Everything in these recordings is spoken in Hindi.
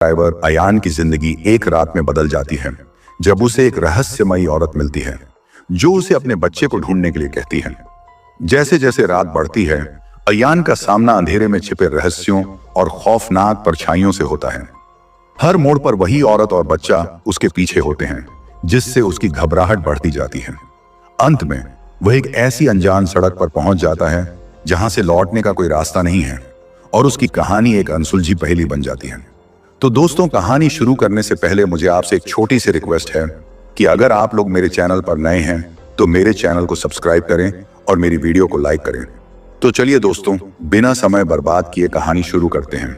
ड्राइवर अयान की जिंदगी एक रात में बदल जाती है जब उसे एक रहस्यमयी औरत मिलती है जो उसे अपने बच्चे को ढूंढने के लिए कहती है। जैसे जैसे रात बढ़ती है, अयान का सामना अंधेरे में छिपे रहस्यों और खौफनाक परछाइयों से होता है। हर मोड़ पर वही औरत और बच्चा उसके पीछे होते हैं, जिससे उसकी घबराहट बढ़ती जाती है। अंत में वह एक ऐसी अनजान सड़क पर पहुंच जाता है जहां से लौटने का कोई रास्ता नहीं है और उसकी कहानी एक अनसुलझी पहेली बन जाती है। तो दोस्तों, कहानी शुरू करने से पहले मुझे आपसे एक छोटी सी रिक्वेस्ट है कि अगर आप लोग मेरे चैनल पर नए हैं तो मेरे चैनल को सब्सक्राइब करें और मेरी वीडियो को लाइक करें। तो चलिए दोस्तों, बिना समय बर्बाद किए कहानी शुरू करते हैं।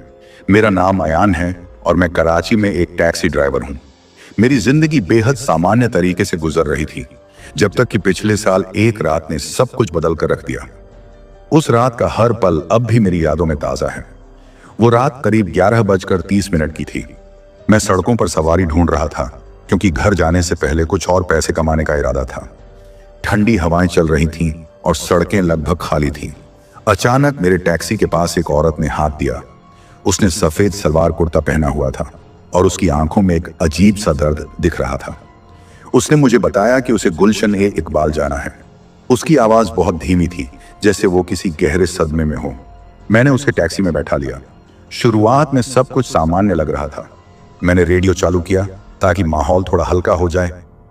मेरा नाम अयान है और मैं कराची में एक टैक्सी ड्राइवर हूँ। मेरी जिंदगी बेहद सामान्य तरीके से गुजर रही थी जब तक कि पिछले साल एक रात ने सब कुछ बदल कर रख दिया। उस रात का हर पल अब भी मेरी यादों में ताजा है। वो रात करीब 11:30 की थी। मैं सड़कों पर सवारी ढूंढ रहा था क्योंकि घर जाने से पहले कुछ और पैसे कमाने का इरादा था। ठंडी हवाएं चल रही थीं और सड़कें लगभग खाली थीं। अचानक मेरे टैक्सी के पास एक औरत ने हाथ दिया। उसने सफेद सलवार कुर्ता पहना हुआ था और उसकी आंखों में एक अजीब सा दर्द दिख रहा था। उसने मुझे बताया कि उसे गुलशन ए इकबाल जाना है। उसकी आवाज बहुत धीमी थी, जैसे वो किसी गहरे सदमे में हो। मैंने उसे टैक्सी में बैठा लिया। शुरुआत में सब कुछ सामान्य लग रहा था। मैंने रेडियो चालू किया ताकि माहौल थोड़ा हल्का हो जाए,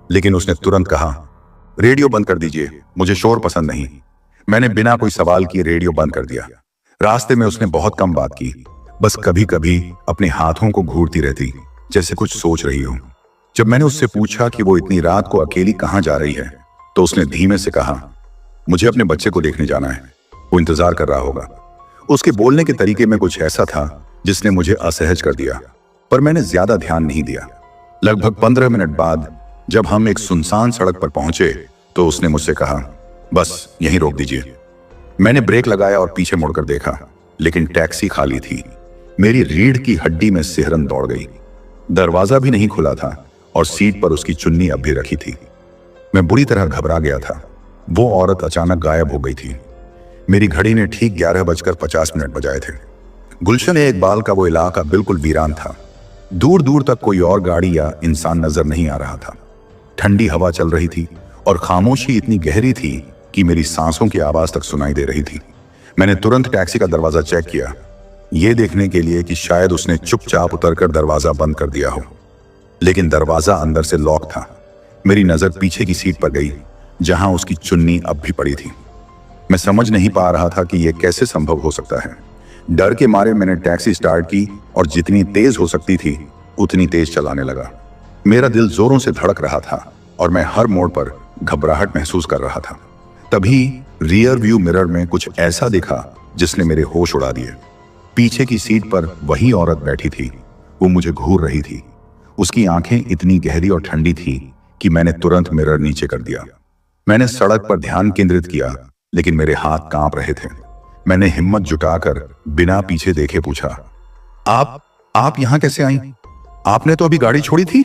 लेकिन उसने तुरंत कहा, रेडियो बंद कर दीजिए, मुझे शोर पसंद नहीं। मैंने बिना कोई सवाल किए रेडियो बंद कर दिया। रास्ते में उसने बहुत कम बात की, बस कभी कभी अपने हाथों को घूरती रहती, जैसे कुछ सोच रही हो। जब मैंने उससे पूछा कि वो इतनी रात को अकेली कहाँ जा रही है, तो उसने धीमे से कहा, मुझे अपने बच्चे को देखने जाना है, वो इंतजार कर रहा होगा। उसके बोलने के तरीके में कुछ ऐसा था जिसने मुझे असहज कर दिया, पर मैंने ज्यादा ध्यान नहीं दिया। लगभग 15 मिनट बाद जब हम एक सुनसान सड़क पर पहुंचे तो उसने मुझसे कहा, बस यहीं रोक दीजिए। मैंने ब्रेक लगाया और पीछे मुड़कर देखा, लेकिन टैक्सी खाली थी। मेरी रीढ़ की हड्डी में सिहरन दौड़ गई। दरवाजा भी नहीं खुला था और सीट पर उसकी चुन्नी अब भी रखी थी। मैं बुरी तरह घबरा गया था। वो औरत अचानक गायब हो गई थी। मेरी घड़ी ने ठीक 11:50 बजाए थे। गुलशन ए इकबाल का वो इलाका बिल्कुल वीरान था। दूर दूर तक कोई और गाड़ी या इंसान नजर नहीं आ रहा था। ठंडी हवा चल रही थी और खामोशी इतनी गहरी थी कि मेरी सांसों की आवाज तक सुनाई दे रही थी। मैंने तुरंत टैक्सी का दरवाजा चेक किया, ये देखने के लिए कि शायद उसने चुपचाप उतरकर दरवाजा बंद कर दिया हो, लेकिन दरवाजा अंदर से लॉक था। मेरी नजर पीछे की सीट पर गई जहां उसकी चुन्नी अब भी पड़ी थी। मैं समझ नहीं पा रहा था कि यह कैसे संभव हो सकता है। डर के मारे मैंने टैक्सी स्टार्ट की और जितनी तेज हो सकती थी उतनी तेज चलाने लगा। मेरा दिल जोरों से धड़क रहा था और मैं हर मोड़ पर घबराहट महसूस कर रहा था। तभी रियर व्यू मिरर में कुछ ऐसा दिखा जिसने मेरे होश उड़ा दिए। पीछे की सीट पर वही औरत बैठी थी। वो मुझे घूर रही थी। उसकी आंखें इतनी गहरी और ठंडी थी कि मैंने तुरंत मिरर नीचे कर दिया। मैंने सड़क पर ध्यान केंद्रित किया, लेकिन मेरे हाथ कांप रहे थे। मैंने हिम्मत जुटाकर बिना पीछे देखे पूछा, आप यहां कैसे आई? आपने तो अभी गाड़ी छोड़ी थी।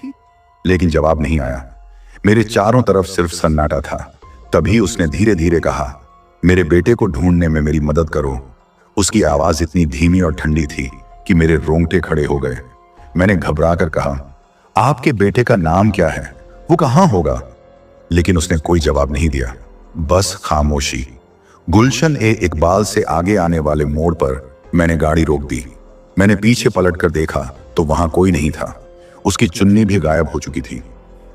लेकिन जवाब नहीं आया। मेरे चारों तरफ सिर्फ सन्नाटा था। तभी उसने धीरे धीरे कहा, मेरे बेटे को ढूंढने में मेरी मदद करो। उसकी आवाज इतनी धीमी और ठंडी थी कि मेरे रोंगटे खड़े हो गए। मैंने घबराकर कहा, आपके बेटे का नाम क्या है? वो कहां होगा? लेकिन उसने कोई जवाब नहीं दिया, बस खामोशी। गुलशन ए इकबाल से आगे आने वाले मोड़ पर मैंने गाड़ी रोक दी। मैंने पीछे पलटकर देखा तो वहां कोई नहीं था। उसकी चुन्नी भी गायब हो चुकी थी।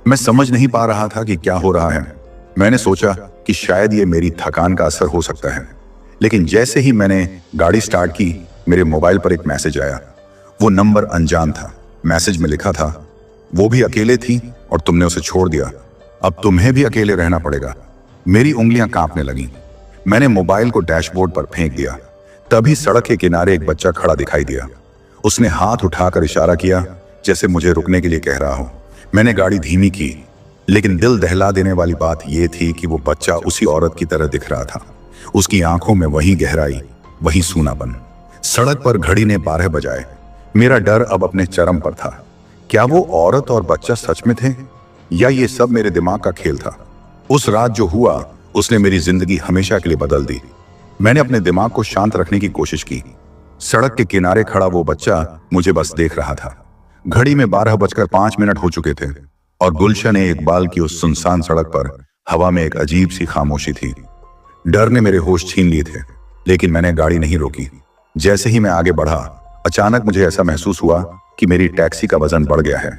मैं समझ नहीं पा रहा था कि क्या हो रहा है। मैंने सोचा कि शायद ये मेरी थकान का असर हो सकता है, लेकिन जैसे ही मैंने गाड़ी स्टार्ट की मेरे मोबाइल पर एक मैसेज आया। वो नंबर अनजान था। मैसेज में लिखा था, वो भी अकेले थी और तुमने उसे छोड़ दिया, अब तुम्हें भी अकेले रहना पड़ेगा। मेरी उंगलियां कांपने लगीं। मैंने मोबाइल को डैशबोर्ड पर फेंक दिया। तभी सड़क के किनारे एक बच्चा खड़ा दिखाई दिया। उसने हाथ उठाकर इशारा किया जैसे मुझे रुकने के लिए कह रहा हो। मैंने गाड़ी धीमी की, लेकिन दिल दहला देने वाली बात यह थी कि वो बच्चा उसी औरत की तरह दिख रहा था। उसकी आंखों में वही गहराई, वही सूनापन। सड़क पर घड़ी ने 12 बजाए। मेरा डर अब अपने चरम पर था। क्या वो औरत और बच्चा सच में थे या ये सब मेरे दिमाग का खेल था? उस रात जो हुआ उसने मेरी जिंदगी हमेशा के लिए बदल दी। मैंने अपने दिमाग को शांत रखने की कोशिश की। सड़क के किनारे खड़ा वो बच्चा मुझे बस देख रहा था। घड़ी में 12:05 हो चुके थे और गुलशन इकबाल की उस सुनसान सड़क पर हवा में एक अजीब सी खामोशी थी। डर ने मेरे होश छीन लिए थे, लेकिन मैंने गाड़ी नहीं रोकी। जैसे ही मैं आगे बढ़ा, अचानक मुझे ऐसा महसूस हुआ कि मेरी टैक्सी का वजन बढ़ गया है,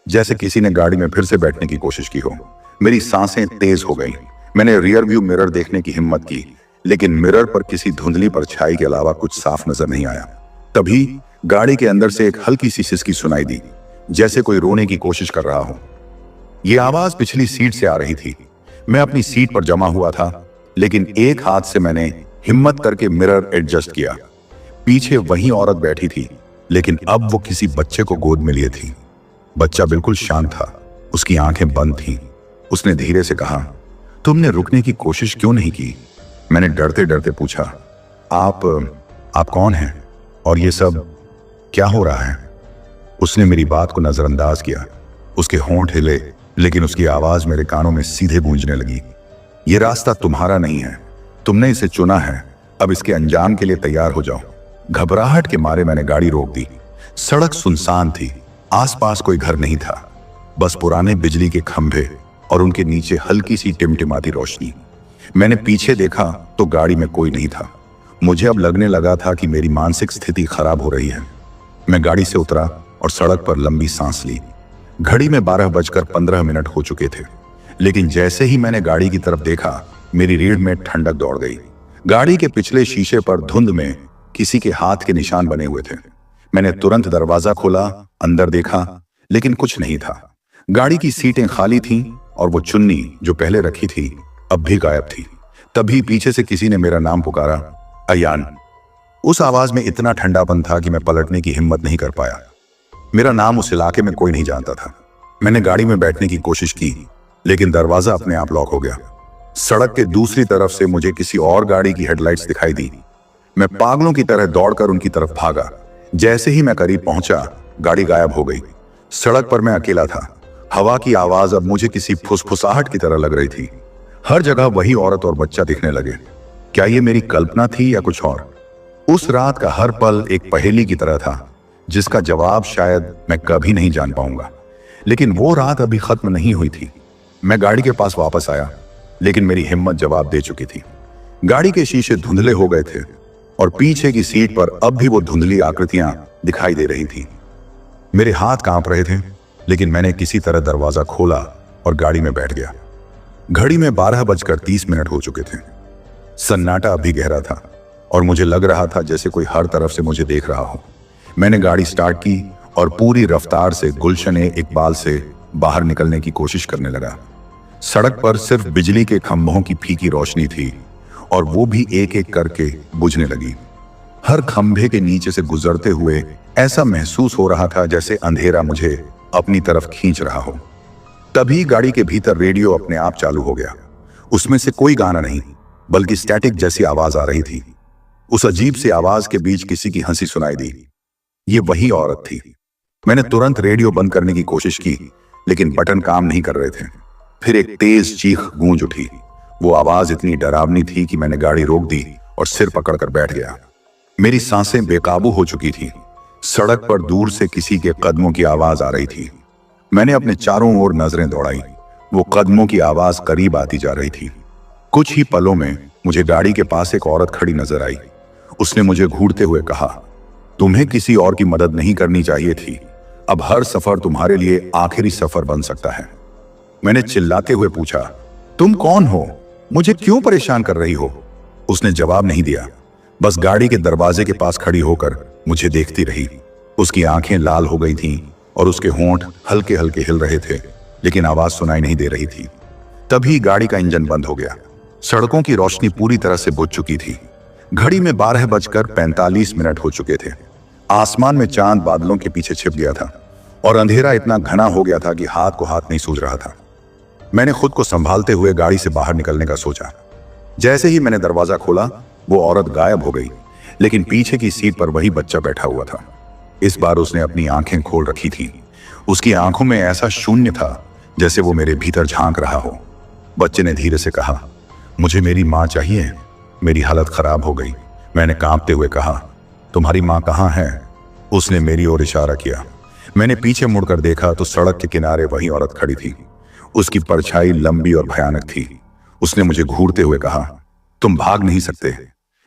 जैसे किसी ने गाड़ी में फिर से बैठने की कोशिश की हो। मेरी सांसें तेज हो गई। मैंने रियर व्यू मिरर देखने की हिम्मत की, लेकिन मिरर पर किसी धुंधली परछाई के अलावा कुछ साफ नजर नहीं आया। तभी गाड़ी के अंदर से एक हल्की सी सिसकी सुनाई दी, जैसे कोई रोने की कोशिश कर रहा हो। यह आवाज पिछली सीट से आ रही थी। मैं अपनी सीट पर जमा हुआ था, लेकिन एक हाथ से मैंने हिम्मत करके मिरर एडजस्ट किया। पीछे वही औरत बैठी थी, लेकिन अब वो किसी बच्चे को गोद में लिए थी। बच्चा बिल्कुल शांत था, उसकी आंखें बंद थीं। उसने धीरे से कहा, तुमने रुकने की कोशिश क्यों नहीं की? मैंने डरते डरते पूछा, आप कौन हैं और ये सब क्या हो रहा है? उसने मेरी बात को नजरअंदाज किया। उसके होंठ हिले, लेकिन उसकी आवाज मेरे कानों में सीधे गूंजने लगी। ये रास्ता तुम्हारा नहीं है, तुमने इसे चुना है, अब इसके अंजाम के लिए तैयार हो जाओ। घबराहट के मारे मैंने गाड़ी रोक दी। सड़क सुनसान थी, आसपास कोई घर नहीं था, बस पुराने बिजली के खंभे और उनके नीचे हल्की सी टिमटिमाती रोशनी। मैंने पीछे देखा तो गाड़ी में कोई नहीं था। मुझे अब लगने लगा था कि मेरी मानसिक स्थिति खराब हो रही है। मैं गाड़ी से उतरा और सड़क पर लंबी सांस ली। घड़ी में 12:15 हो चुके थे, लेकिन जैसे ही मैंने गाड़ी की तरफ देखा, मेरी रीढ़ में ठंडक दौड़ गई। गाड़ी के पिछले शीशे पर धुंध में किसी के हाथ के निशान बने हुए थे। मैंने तुरंत दरवाजा खोला, अंदर देखा, लेकिन कुछ नहीं था। गाड़ी की सीटें खाली थीं और वो चुन्नी जो पहले रखी थी अब भी गायब थी। तभी पीछे से किसी ने मेरा नाम पुकारा, अयान। उस आवाज में इतना ठंडापन था कि मैं पलटने की हिम्मत नहीं कर पाया। मेरा नाम उस इलाके में कोई नहीं जानता था। मैंने गाड़ी में बैठने की कोशिश की, लेकिन दरवाजा अपने आप लॉक हो गया। सड़क के दूसरी तरफ से मुझे किसी और गाड़ी की हेडलाइट्स दिखाई दी। मैं पागलों की तरह दौड़कर उनकी तरफ भागा। जैसे ही मैं करीब पहुंचा, गाड़ी गायब हो गई। सड़क पर मैं अकेला था। हवा की आवाज अब मुझे किसी फुसफुसाहट की तरह लग रही थी। हर जगह वही औरत और बच्चा दिखने लगे। क्या ये मेरी कल्पना थी या कुछ और? उस रात का हर पल एक पहेली की तरह था, जिसका जवाब शायद मैं कभी नहीं जान पाऊंगा। लेकिन वो रात अभी खत्म नहीं हुई थी। मैं गाड़ी के पास वापस आया, लेकिन मेरी हिम्मत जवाब दे चुकी थी। गाड़ी के शीशे धुंधले हो गए थे और पीछे की सीट पर अब भी वो धुंधली आकृतियां दिखाई दे रही थी। मेरे हाथ कांप रहे थे, लेकिन मैंने किसी तरह दरवाजा खोला और गाड़ी में बैठ गया। घड़ी में 12:30 हो चुके थे। सन्नाटा अभी गहरा था और मुझे लग रहा था जैसे कोई हर तरफ से मुझे देख रहा हो। मैंने गाड़ी स्टार्ट की और पूरी रफ्तार से गुलशन इकबाल से बाहर निकलने की कोशिश करने लगा। सड़क पर सिर्फ बिजली के खंभों की फीकी रोशनी थी और वो भी एक एक करके बुझने लगी। हर खंभे के नीचे से गुजरते हुए ऐसा महसूस हो रहा था जैसे अंधेरा मुझे अपनी तरफ खींच रहा हो। तभी गाड़ी के भीतर रेडियो अपने आप चालू हो गया। उसमें से कोई गाना नहीं, बल्कि स्टैटिक जैसी आवाज आ रही थी। उस अजीब सी आवाज के बीच किसी की हंसी सुनाई दी। ये वही औरत थी। मैंने तुरंत रेडियो बंद करने की कोशिश की, लेकिन बटन काम नहीं कर रहे थे। फिर एक तेज चीख गूंज उठी। वो आवाज इतनी डरावनी थी कि मैंने गाड़ी रोक दी और सिर पकड़कर बैठ गया। मेरी सांसें बेकाबू हो चुकी थी। सड़क पर दूर से किसी के कदमों की आवाज आ रही थी। मैंने अपने चारों ओर नजरें दौड़ाई। वो कदमों की आवाज करीब आती जा रही थी। कुछ ही पलों में मुझे गाड़ी के पास एक औरत खड़ी नजर आई। उसने मुझे घूरते हुए कहा, तुम्हें किसी और की मदद नहीं करनी चाहिए थी। अब हर सफर तुम्हारे लिए आखिरी सफर बन सकता है। मैंने चिल्लाते हुए पूछा, तुम कौन हो? मुझे क्यों परेशान कर रही हो? उसने जवाब नहीं दिया, बस गाड़ी के दरवाजे के पास खड़ी होकर मुझे देखती रही। उसकी आंखें लाल हो गई थीं और उसके होंठ हल्के हल्के हिल रहे थे, लेकिन आवाज सुनाई नहीं दे रही थी। तभी गाड़ी का इंजन बंद हो गया। सड़कों की रोशनी पूरी तरह से बुझ चुकी थी। घड़ी में 12:45 हो चुके थे। आसमान में चांद बादलों के पीछे छिप गया था और अंधेरा इतना घना हो गया था कि हाथ को हाथ नहीं सूझ रहा था। मैंने खुद को संभालते हुए गाड़ी से बाहर निकलने का सोचा। जैसे ही मैंने दरवाजा खोला, वो औरत गायब हो गई, लेकिन पीछे की सीट पर वही बच्चा बैठा हुआ था। इस बार उसने अपनी आंखें खोल रखी थी। उसकी आंखों में ऐसा शून्य था जैसे वो मेरे भीतर झांक रहा हो। बच्चे ने धीरे से कहा, मुझे मेरी माँ चाहिए। मेरी हालत खराब हो गई। मैंने कांपते हुए कहा, तुम्हारी माँ कहाँ है? उसने मेरी ओर इशारा किया। मैंने पीछे मुड़कर देखा तो सड़क के किनारे वही औरत खड़ी थी। उसकी परछाई लंबी और भयानक थी। उसने मुझे घूरते हुए कहा, तुम भाग नहीं सकते।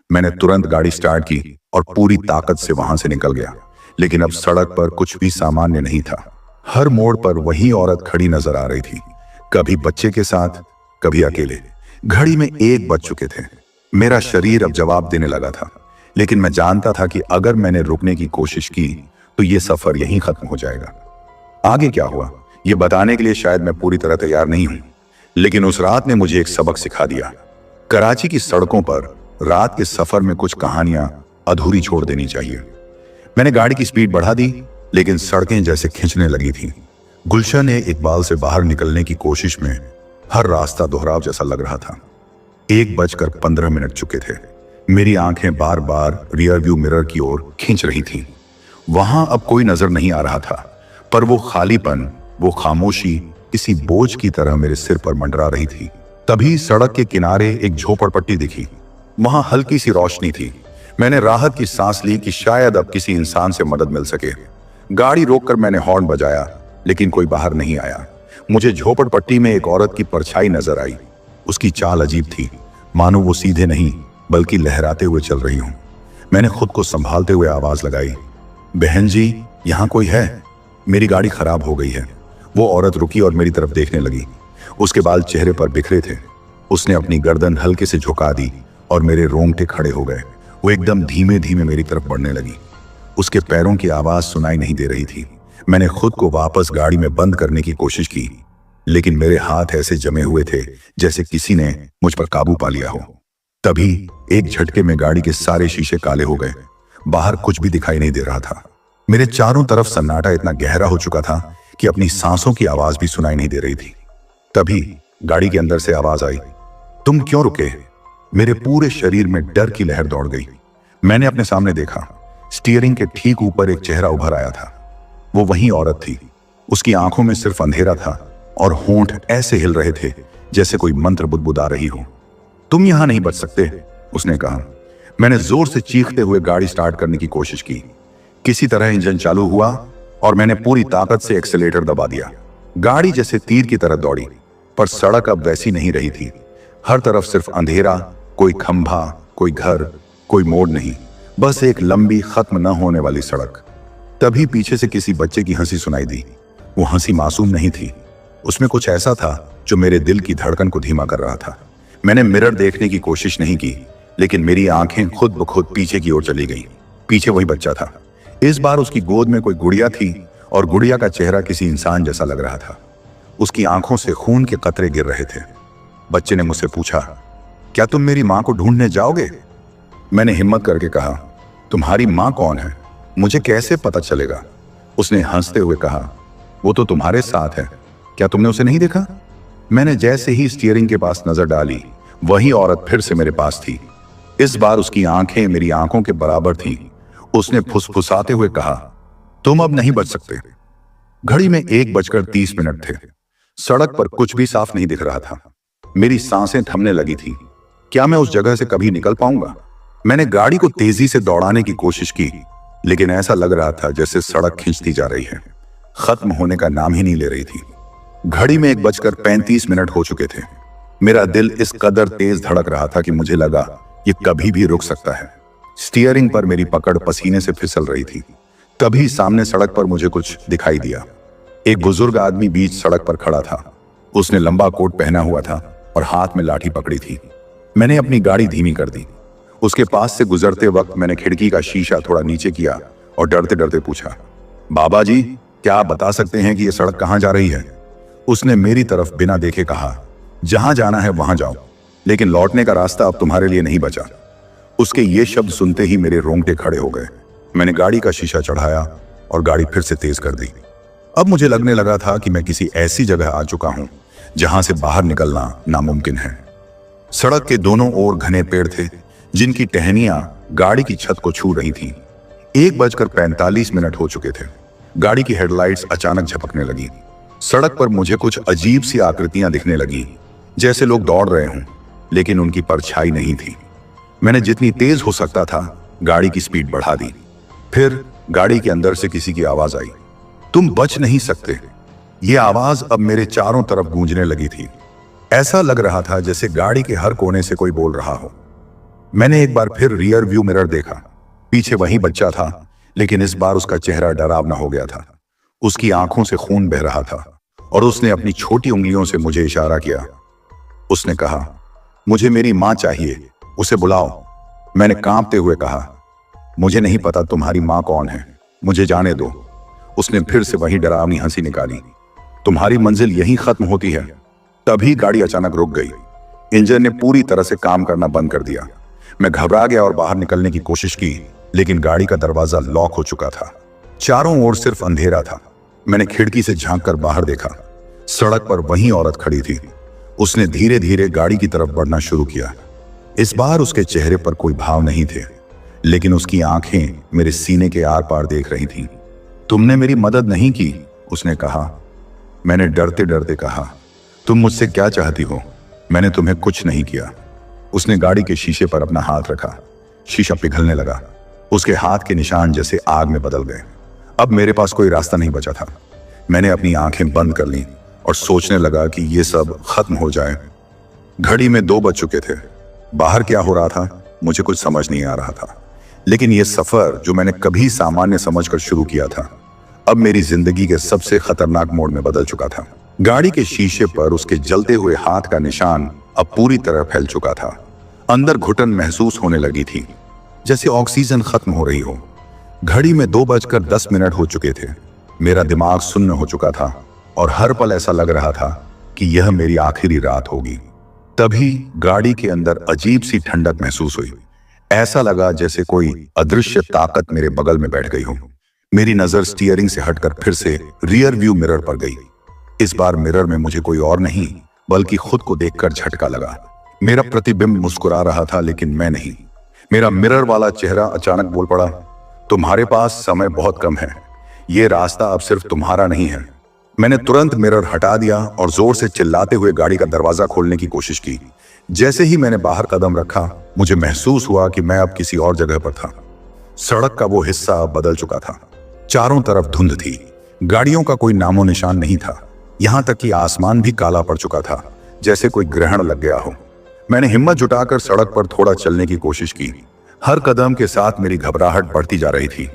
मैंने तुरंत गाड़ी स्टार्ट की और पूरी ताकत से वहां से निकल गया, लेकिन अब सड़क पर कुछ भी सामान्य नहीं था। हर मोड़ पर वही औरत खड़ी नजर आ रही थी, कभी बच्चे के साथ, कभी अकेले। घड़ी में 1 बज चुके थे। मेरा शरीर अब जवाब देने लगा था, लेकिन मैं जानता था कि अगर मैंने रुकने की कोशिश की तो यह सफर यहीं खत्म हो जाएगा। आगे क्या हुआ यह बताने के लिए शायद मैं पूरी तरह तैयार नहीं हूं, लेकिन उस रात ने मुझे एक सबक सिखा दिया। कराची की सड़कों पर रात के सफर में कुछ कहानियां अधूरी छोड़ देनी चाहिए। मैंने गाड़ी की स्पीड बढ़ा दी, लेकिन सड़कें जैसे खींचने लगी थी। गुलशन इकबाल से बाहर निकलने की कोशिश में हर रास्ता दोहराव जैसा लग रहा था। 1:15 चुके थे। मेरी आंखें बार बार रियर व्यू मिरर की ओर खींच रही थीं। वहां अब कोई नजर नहीं आ रहा था, पर वो खालीपन, वो खामोशी किसी बोझ की तरह मेरे सिर पर मंडरा रही थी। तभी सड़क के किनारे एक झोपड़पट्टी दिखी। वहां हल्की सी रोशनी थी। मैंने राहत की सांस ली कि शायद अब किसी इंसान से मदद मिल सके। गाड़ी रोककर मैंने हॉर्न बजाया, लेकिन कोई बाहर नहीं आया। मुझे झोपड़पट्टी में एक औरत की परछाई नजर आई। उसकी चाल अजीब थी, मानो वो सीधे नहीं बल्कि लहराते हुए चल रही हूं। मैंने खुद को संभालते हुए आवाज लगाई, बहन जी, यहां कोई है? मेरी गाड़ी खराब हो गई है। वो औरत रुकी और मेरी तरफ देखने लगी। उसके बाल चेहरे पर बिखरे थे। उसने अपनी गर्दन हल्के से झुका दी और मेरे रोंगटे खड़े हो गए। वो एकदम धीमे धीमे मेरी तरफ बढ़ने लगी। उसके पैरों की आवाज सुनाई नहीं दे रही थी। मैंने खुद को वापस गाड़ी में बंद करने की कोशिश की, लेकिन मेरे हाथ ऐसे जमे हुए थे जैसे किसी ने मुझ पर काबू पा लिया हो। तभी एक झटके में गाड़ी के सारे शीशे काले हो गए। बाहर कुछ भी दिखाई नहीं दे रहा था। मेरे चारों तरफ सन्नाटा इतना गहरा हो चुका था कि अपनी सांसों की आवाज भी सुनाई नहीं दे रही थी। तभी गाड़ी के अंदर से आवाज आई, तुम क्यों रुके? मेरे पूरे शरीर में डर की लहर दौड़ गई। मैंने अपने सामने देखा। स्टीयरिंग के ठीक ऊपर एक चेहरा उभर आया था। वो वही औरत थी। उसकी आंखों में सिर्फ अंधेरा था और होंठ ऐसे हिल रहे थे जैसे कोई मंत्र बुदबुदा रही हो। तुम यहां नहीं बच सकते, उसने कहा। मैंने जोर से चीखते हुए गाड़ी स्टार्ट करने की कोशिश की। किसी तरह इंजन चालू हुआ और मैंने पूरी ताकत से एक्सीलेटर दबा दिया। गाड़ी जैसे तीर की तरह दौड़ी, पर सड़क अब वैसी नहीं रही थी। हर तरफ सिर्फ अंधेरा, कोई खंभा, कोई घर, कोई मोड़ नहीं, बस एक लंबी खत्म न होने वाली सड़क। तभी पीछे से किसी बच्चे की हंसी सुनाई दी। वो हंसी मासूम नहीं थी, उसमें कुछ ऐसा था जो मेरे दिल की धड़कन को धीमा कर रहा था। मैंने मिरर देखने की कोशिश नहीं की, लेकिन मेरी आंखें खुद ब खुद पीछे की ओर चली गईं। पीछे वही बच्चा था। इस बार उसकी गोद में कोई गुड़िया थी और गुड़िया का चेहरा किसी इंसान जैसा लग रहा था। उसकी आंखों से खून के कतरे गिर रहे थे। बच्चे ने मुझसे पूछा, क्या तुम मेरी मां को ढूंढने जाओगे? मैंने हिम्मत करके कहा, तुम्हारी मां कौन है? मुझे कैसे पता चलेगा? उसने हंसते हुए कहा, वो तो तुम्हारे साथ है, क्या तुमने उसे नहीं देखा? मैंने जैसे ही स्टीयरिंग के पास नजर डाली, वही औरत फिर से मेरे पास थी। इस बार उसकी आंखें मेरी आंखों के बराबर थीं। उसने फुसफुसाते हुए कहा, तुम अब नहीं बच सकते। घड़ी में 1:30 थे। सड़क पर कुछ भी साफ नहीं दिख रहा था। मेरी सांसें थमने लगी थी। क्या मैं उस जगह से कभी निकल पाऊंगा? मैंने गाड़ी को तेजी से दौड़ाने की कोशिश की, लेकिन ऐसा लग रहा था जैसे सड़क खींचती जा रही है, खत्म होने का नाम ही नहीं ले रही थी। घड़ी में 1:35 हो चुके थे। मेरा दिल इस कदर तेज धड़क रहा था कि मुझे लगा ये कभी भी रुक सकता है। स्टीयरिंग पर मेरी पकड़ पसीने से फिसल रही थी। तभी सामने सड़क पर मुझे कुछ दिखाई दिया। एक बुजुर्ग आदमी बीच सड़क पर खड़ा था। उसने लंबा कोट पहना हुआ था और हाथ में लाठी पकड़ी थी। मैंने अपनी गाड़ी धीमी कर दी। उसके पास से गुजरते वक्त मैंने खिड़की का शीशा थोड़ा नीचे किया और डरते डरते पूछा, बाबा जी, क्या आप बता सकते हैं कि यह सड़क कहां जा रही है? उसने मेरी तरफ बिना देखे कहा, जहां जाना है वहां जाओ, लेकिन लौटने का रास्ता अब तुम्हारे लिए नहीं बचा। उसके ये शब्द सुनते ही मेरे रोंगटे खड़े हो गए। मैंने गाड़ी का शीशा चढ़ाया और गाड़ी फिर से तेज कर दी। अब मुझे लगने लगा था कि मैं किसी ऐसी जगह आ चुका हूं जहां से बाहर निकलना नामुमकिन है। सड़क के दोनों ओर घने पेड़ थे, जिनकी टहनियां गाड़ी की छत को छू रही थीं। 1:45 हो चुके थे। गाड़ी की हेडलाइट्स अचानक झपकने लगी। सड़क पर मुझे कुछ अजीब सी आकृतियां दिखने लगी, जैसे लोग दौड़ रहे हों, लेकिन उनकी परछाई नहीं थी। मैंने जितनी तेज हो सकता था गाड़ी की स्पीड बढ़ा दी। फिर गाड़ी के अंदर से किसी की आवाज आई, तुम बच नहीं सकते। ये आवाज अब मेरे चारों तरफ गूंजने लगी थी। ऐसा लग रहा था जैसे गाड़ी के हर कोने से कोई बोल रहा हो। मैंने एक बार फिर रियर व्यू मिरर देखा। पीछे वही बच्चा था, लेकिन इस बार उसका चेहरा डरावना हो गया था। उसकी आंखों से खून बह रहा था और उसने अपनी छोटी उंगलियों से मुझे इशारा किया। उसने कहा, मुझे मेरी मां चाहिए, उसे बुलाओ। मैंने कांपते हुए कहा, मुझे नहीं पता तुम्हारी मां कौन है, मुझे जाने दो। उसने फिर से वही डरावनी हंसी निकाली। तुम्हारी मंजिल यहीं खत्म होती है। तभी गाड़ी अचानक रुक गई। इंजन ने पूरी तरह से काम करना बंद कर दिया। मैं घबरा गया और बाहर निकलने की कोशिश की, लेकिन गाड़ी का दरवाजा लॉक हो चुका था। चारों ओर सिर्फ अंधेरा था। मैंने खिड़की से झांककर बाहर देखा। सड़क पर वही औरत खड़ी थी। उसने धीरे धीरे गाड़ी की तरफ बढ़ना शुरू किया। इस बार उसके चेहरे पर कोई भाव नहीं थे, लेकिन उसकी आंखें मेरे सीने के आर पार देख रही थीं। तुमने मेरी मदद नहीं की, उसने कहा। मैंने डरते डरते कहा, तुम मुझसे क्या चाहती हो? मैंने तुम्हें कुछ नहीं किया। उसने गाड़ी के शीशे पर अपना हाथ रखा। शीशा पिघलने लगा। उसके हाथ के निशान जैसे आग में बदल गए। अब मेरे पास कोई रास्ता नहीं बचा था। मैंने अपनी आंखें बंद कर लीं और सोचने लगा कि ये सब खत्म हो जाए। घड़ी में 2 बज चुके थे। बाहर क्या हो रहा था मुझे कुछ समझ नहीं आ रहा था, लेकिन यह सफर जो मैंने कभी सामान्य समझकर शुरू किया था, अब मेरी जिंदगी के सबसे खतरनाक मोड़ में बदल चुका था। गाड़ी के शीशे पर उसके जलते हुए हाथ का निशान अब पूरी तरह फैल चुका था। अंदर घुटन महसूस होने लगी थी, जैसे ऑक्सीजन खत्म हो रही हो। घड़ी में 2:10 हो चुके थे। मेरा दिमाग सुन्न हो चुका था और हर पल ऐसा लग रहा था कि यह मेरी आखिरी रात होगी। तभी गाड़ी के अंदर अजीब सी ठंडक महसूस हुई। ऐसा लगा जैसे कोई अदृश्य ताकत मेरे बगल में बैठ गई हो। मेरी नजर स्टीयरिंग से हटकर फिर से रियर व्यू मिरर पर गई। इस बार मिरर में मुझे कोई और नहीं बल्कि खुद को देखकर झटका लगा। मेरा प्रतिबिंब मुस्कुरा रहा था, लेकिन मैं नहीं। मेरा मिरर वाला चेहरा अचानक बोल पड़ा, तुम्हारे पास समय बहुत कम है, ये रास्ता अब सिर्फ तुम्हारा नहीं है। मैंने तुरंत मिरर हटा दिया और जोर से चिल्लाते हुए गाड़ी का दरवाजा खोलने की कोशिश की। जैसे ही मैंने बाहर कदम रखा, मुझे महसूस हुआ कि मैं अब किसी और जगह पर था। सड़क का वो हिस्सा अब बदल चुका था। चारों तरफ धुंध थी। गाड़ियों का कोई नामो निशान नहीं था। यहां तक कि आसमान भी काला पड़ चुका था, जैसे कोई ग्रहण लग गया हो। मैंने हिम्मत जुटाकर सड़क पर थोड़ा चलने की कोशिश की। हर कदम के साथ मेरी घबराहट बढ़ती जा रही थी।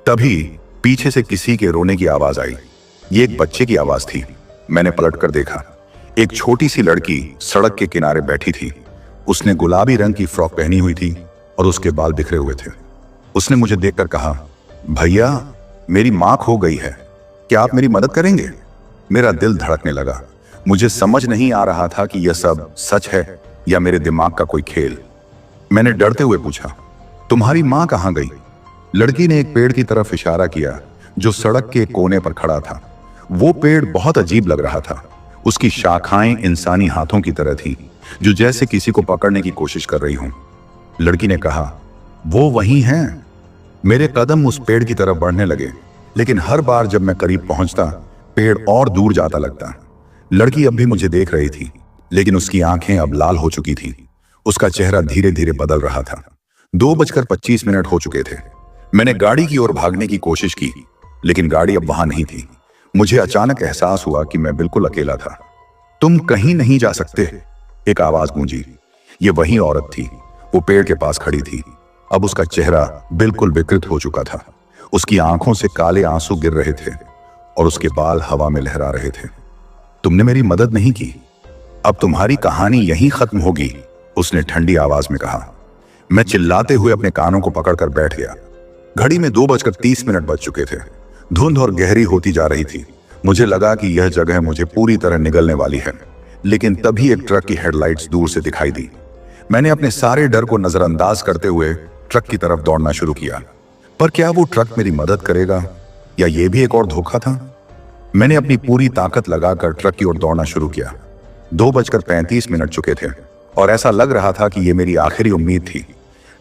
तभी पीछे से किसी के रोने की आवाज आई। ये एक बच्चे की आवाज थी। मैंने पलटकर देखा। एक छोटी सी लड़की सड़क के किनारे बैठी थी। उसने गुलाबी रंग की फ्रॉक पहनी हुई थी और उसके बाल बिखरे हुए थे। उसने मुझे देखकर कहा, भैया, मेरी मां खो गई है, क्या आप मेरी मदद करेंगे? मेरा दिल धड़कने लगा। मुझे समझ नहीं आ रहा था कि यह सब सच है या मेरे दिमाग का कोई खेल। मैंने डरते हुए पूछा, तुम्हारी मां कहां गई? लड़की ने एक पेड़ की तरफ इशारा किया जो सड़क के कोने पर खड़ा था। वो पेड़ बहुत अजीब लग रहा था। उसकी शाखाएं इंसानी हाथों की तरह थी, जो जैसे किसी को पकड़ने की कोशिश कर रही हों। लड़की ने कहा, वो वही हैं। मेरे कदम उस पेड़ की तरफ बढ़ने लगे, लेकिन हर बार जब मैं करीब पहुंचता, पेड़ और दूर जाता लगता। लड़की अब भी मुझे देख रही थी, लेकिन उसकी आंखें अब लाल हो चुकी थीं। उसका चेहरा धीरे धीरे बदल रहा था। 2:25 हो चुके थे। मैंने गाड़ी की ओर भागने की कोशिश की, लेकिन गाड़ी अब वहां नहीं थी। मुझे अचानक एहसास हुआ कि मैं बिल्कुल अकेला था। तुम कहीं नहीं जा सकते, एक आवाज गूंजी। ये वही औरत थी। वो पेड़ के पास खड़ी थी। अब उसका चेहरा बिल्कुल विकृत हो चुका था। उसकी आंखों से काले आंसू गिर रहे थे और उसके बाल हवा में लहरा रहे थे। तुमने मेरी मदद नहीं की, अब तुम्हारी कहानी यहीं खत्म होगी, उसने ठंडी आवाज में कहा। मैं चिल्लाते हुए अपने कानों को पकड़कर बैठ गया। घड़ी में 2:30 बज चुके थे। धुंध और गहरी होती जा रही थी। मुझे लगा कि यह जगह मुझे पूरी तरह निगलने वाली है, लेकिन तभी एक ट्रक की हेडलाइट्स दूर से दिखाई दी। मैंने अपने सारे डर को नजरअंदाज करते हुए ट्रक की तरफ दौड़ना शुरू किया। पर क्या वो ट्रक मेरी मदद करेगा या यह भी एक और धोखा था? मैंने अपनी पूरी ताकत लगाकर ट्रक की ओर दौड़ना शुरू किया। 2:35 चुके थे और ऐसा लग रहा था कि यह मेरी आखिरी उम्मीद थी।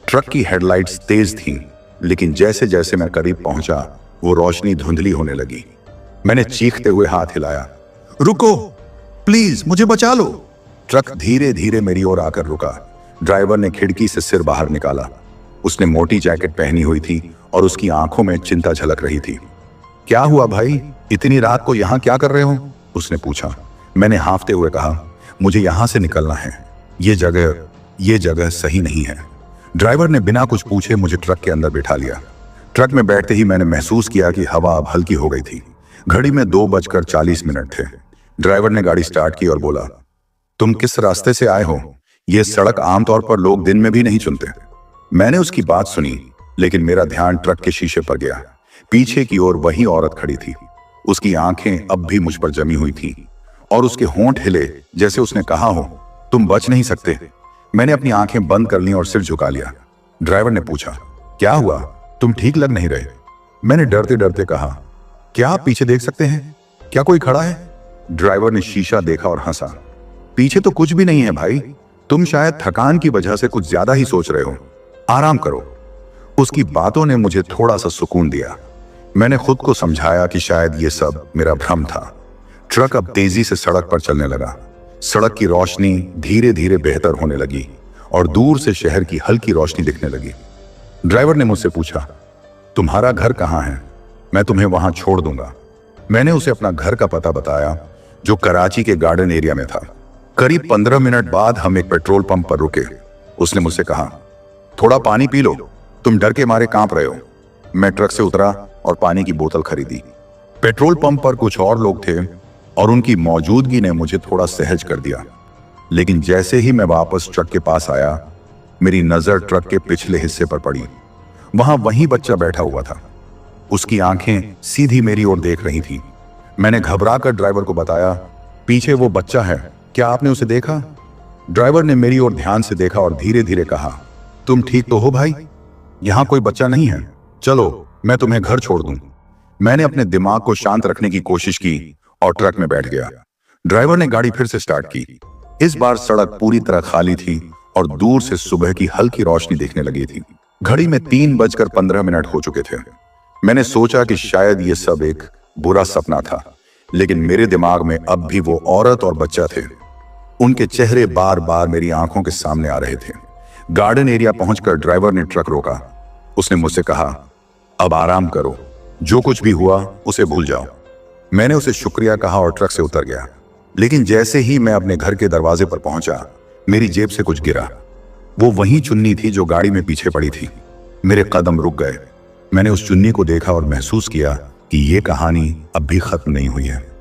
ट्रक की हेडलाइट्स तेज थीं, लेकिन जैसे जैसे मैं करीब पहुंचा, वो रोशनी धुंधली होने लगी। मैंने चीखते हुए हाथ हिलाया, रुको, प्लीज मुझे बचा लो। ट्रक धीरे धीरे मेरी ओर आकर रुका। ड्राइवर ने खिड़की से सिर बाहर निकाला। उसने मोटी जैकेट पहनी हुई थी और उसकी आंखों में चिंता झलक रही थी। क्या हुआ भाई? इतनी रात को यहाँ क्या कर रहे हो? उसने पूछा। मैंने हाँफते हुए कहा, मुझे यहाँ से निकलना है, ये जगह सही नहीं है। ड्राइवर ने बिना कुछ पूछे मुझे ट्रक के अंदर बिठा लिया। ट्रक में बैठते ही मैंने महसूस किया कि हवा अब हल्की हो गई थी। घड़ी में 2:40 थे। ड्राइवर ने गाड़ी स्टार्ट की और बोला, तुम किस रास्ते से आए हो? यह सड़क आमतौर पर लोग दिन में भी नहीं चुनते। मैंने उसकी बात सुनी, लेकिन मेरा ध्यान ट्रक के शीशे पर गया। पीछे की ओर वही औरत खड़ी थी। उसकी आंखें अब भी मुझ पर जमी हुई थी और उसके होंठ हिले जैसे उसने कहा हो, तुम बच नहीं सकते। मैंने अपनी आंखें बंद कर ली और सिर झुका लिया। ड्राइवर ने पूछा, क्या हुआ? तुम ठीक लग नहीं रहे। मैंने डरते डरते कहा, क्या आप पीछे देख सकते हैं? क्या कोई खड़ा है? ड्राइवर ने शीशा देखा और हंसा। पीछे तो कुछ भी नहीं है भाई, तुम शायद थकान की वजह से कुछ ज्यादा ही सोच रहे हो। आराम करो। उसकी बातों ने मुझे थोड़ा सा सुकून दिया। मैंने खुद को समझाया कि शायद ये सब मेरा भ्रम था। ट्रक अब तेजी से सड़क पर चलने लगा। सड़क की रोशनी धीरे धीरे बेहतर होने लगी और दूर से शहर की हल्की रोशनी दिखने लगी। ड्राइवर ने मुझसे पूछा, तुम्हारा घर कहाँ है? मैं तुम्हें वहां छोड़ दूंगा। मैंने उसे अपना घर का पता बताया, जो कराची के गार्डन एरिया में था। करीब 15 मिनट बाद हम एक पेट्रोल पंप पर रुके। उसने मुझसे कहा, थोड़ा पानी पी लो, तुम डर के मारे कांप रहे हो। मैं ट्रक से उतरा और पानी की बोतल खरीदी। पेट्रोल पंप पर कुछ और लोग थे और उनकी मौजूदगी ने मुझे थोड़ा सहज कर दिया। लेकिन जैसे ही मैं वापस ट्रक के पास आया, मेरी नजर ट्रक के पिछले हिस्से पर पड़ी। वहां वही बच्चा बैठा हुआ था। उसकी आंखें सीधी मेरी ओर देख रही थी। मैंने घबराकर ड्राइवर को बताया, पीछे वो बच्चा है, क्या आपने उसे देखा? ड्राइवर ने मेरी ओर ध्यान से देखा और धीरे धीरे कहा, तुम ठीक तो हो भाई? यहां कोई बच्चा नहीं है, चलो मैं तुम्हें घर छोड़ दूं। मैंने अपने दिमाग को शांत रखने की कोशिश की और ट्रक में बैठ गया। ड्राइवर ने गाड़ी फिर से स्टार्ट की। इस बार सड़क पूरी तरह खाली थी और दूर से सुबह की हल्की रोशनी दिखने लगी थी। घड़ी में 3:15 हो चुके थे। मैंने सोचा कि शायद ये सब एक बुरा सपना था, लेकिन मेरे दिमाग में अब भी वो औरत और बच्चा थे। उनके चेहरे बार बार मेरी आंखों के सामने आ रहे थे। गार्डन एरिया पहुंचकर ड्राइवर ने ट्रक रोका। उसने मुझसे कहा, अब आराम करो, जो कुछ भी हुआ उसे भूल जाओ। मैंने उसे शुक्रिया कहा और ट्रक से उतर गया। लेकिन जैसे ही मैं अपने घर के दरवाजे पर पहुंचा, मेरी जेब से कुछ गिरा। वो वही चुन्नी थी जो गाड़ी में पीछे पड़ी थी। मेरे कदम रुक गए। मैंने उस चुन्नी को देखा और महसूस किया कि ये कहानी अब भी खत्म नहीं हुई है।